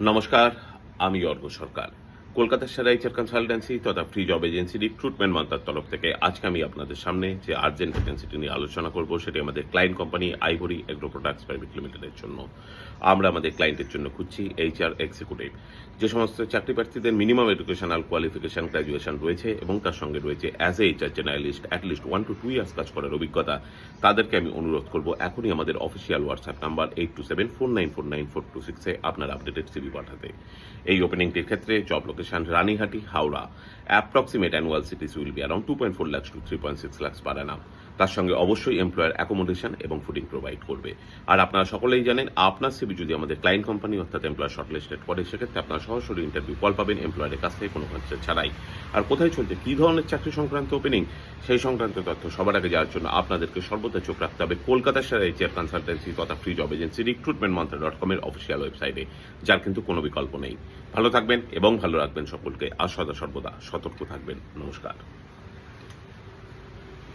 নমস্কার, আমি অর্ঘ সরকার। কলকাতার সেরা এইচআর কনসালটেন্সি তথা ফ্রি জব এজেন্সি রিক্রুটমেন্ট মান্ত্রার তরফ থেকে আজকে আমি আপনাদের সামনে যে আর্জেন্ট ভ্যাকেন্সিটি নিয়ে আলোচনা করব সেটি আমাদের client company ivory agro products private লিমিটেডের জন্য। আমরা আমাদের ক্লায়েন্টের জন্য খুঁজছি এইচআর এক্সিকিউটিভ। যে সমস্ত চাকরি প্রার্থীদের মিনিমাম এডুকেশনাল কোয়ালিফিকেশন গ্র্যাজুয়েশন রয়েছে এবং তার সঙ্গে রয়েছে as a HR generalist at least 1 to 2 years কাজ করার অভিজ্ঞতা, তাদেরকে আমি অনুরোধ করব এখনই আমাদের অফিসিয়াল হোয়াটসঅ্যাপ নাম্বার 8274949426 আপনার আপডেটেড সিভি পাঠাতে। এই ওপেনিংটির ক্ষেত্রে job location Ranihati, Howrah. Approximate annual cities will be around 2.4 lakhs to 3.6 lakhs পার অ্যানাম। তার সঙ্গে অবশ্যই এমপ্লয়ার অ্যাকোমোডেশন এবং ফুডিং প্রোভাইড করবে। আর আপনারা সকলেই জানেন, আপনার সিভি যদি আমাদের ক্লায়েন্ট কোম্পানি অর্থাৎ এমপ্লয়ার শর্টলিস্টেড করে, সেক্ষেত্রে আপনারা সরাসরি ইন্টারভিউ কল পাবেন এমপ্লয়ারের কাছ থেকে, কোনো খরচা ছাড়াই। আর কোথায় চলছে, কী ধরনের চাকরি সংক্রান্ত ওপেনিং, সেই সংক্রান্ত তথ্য সবার আগে যাওয়ার জন্য আপনাদেরকে সর্বদা চোখ রাখতে হবে কলকাতার সেরা এইচআর কনসালটেন্সি তথা ফ্রি জব এজেন্সি রিক্রুটমেন্ট মান্ত্রা.com এর অফিসিয়াল ওয়েবসাইটে, যার কিন্তু কোনো বিকল্প নেই। ভালো থাকবেন এবং ভালো রাখবেন সকলকে, আর সদা সর্বদা সতর্ক থাকবেন। নমস্কার।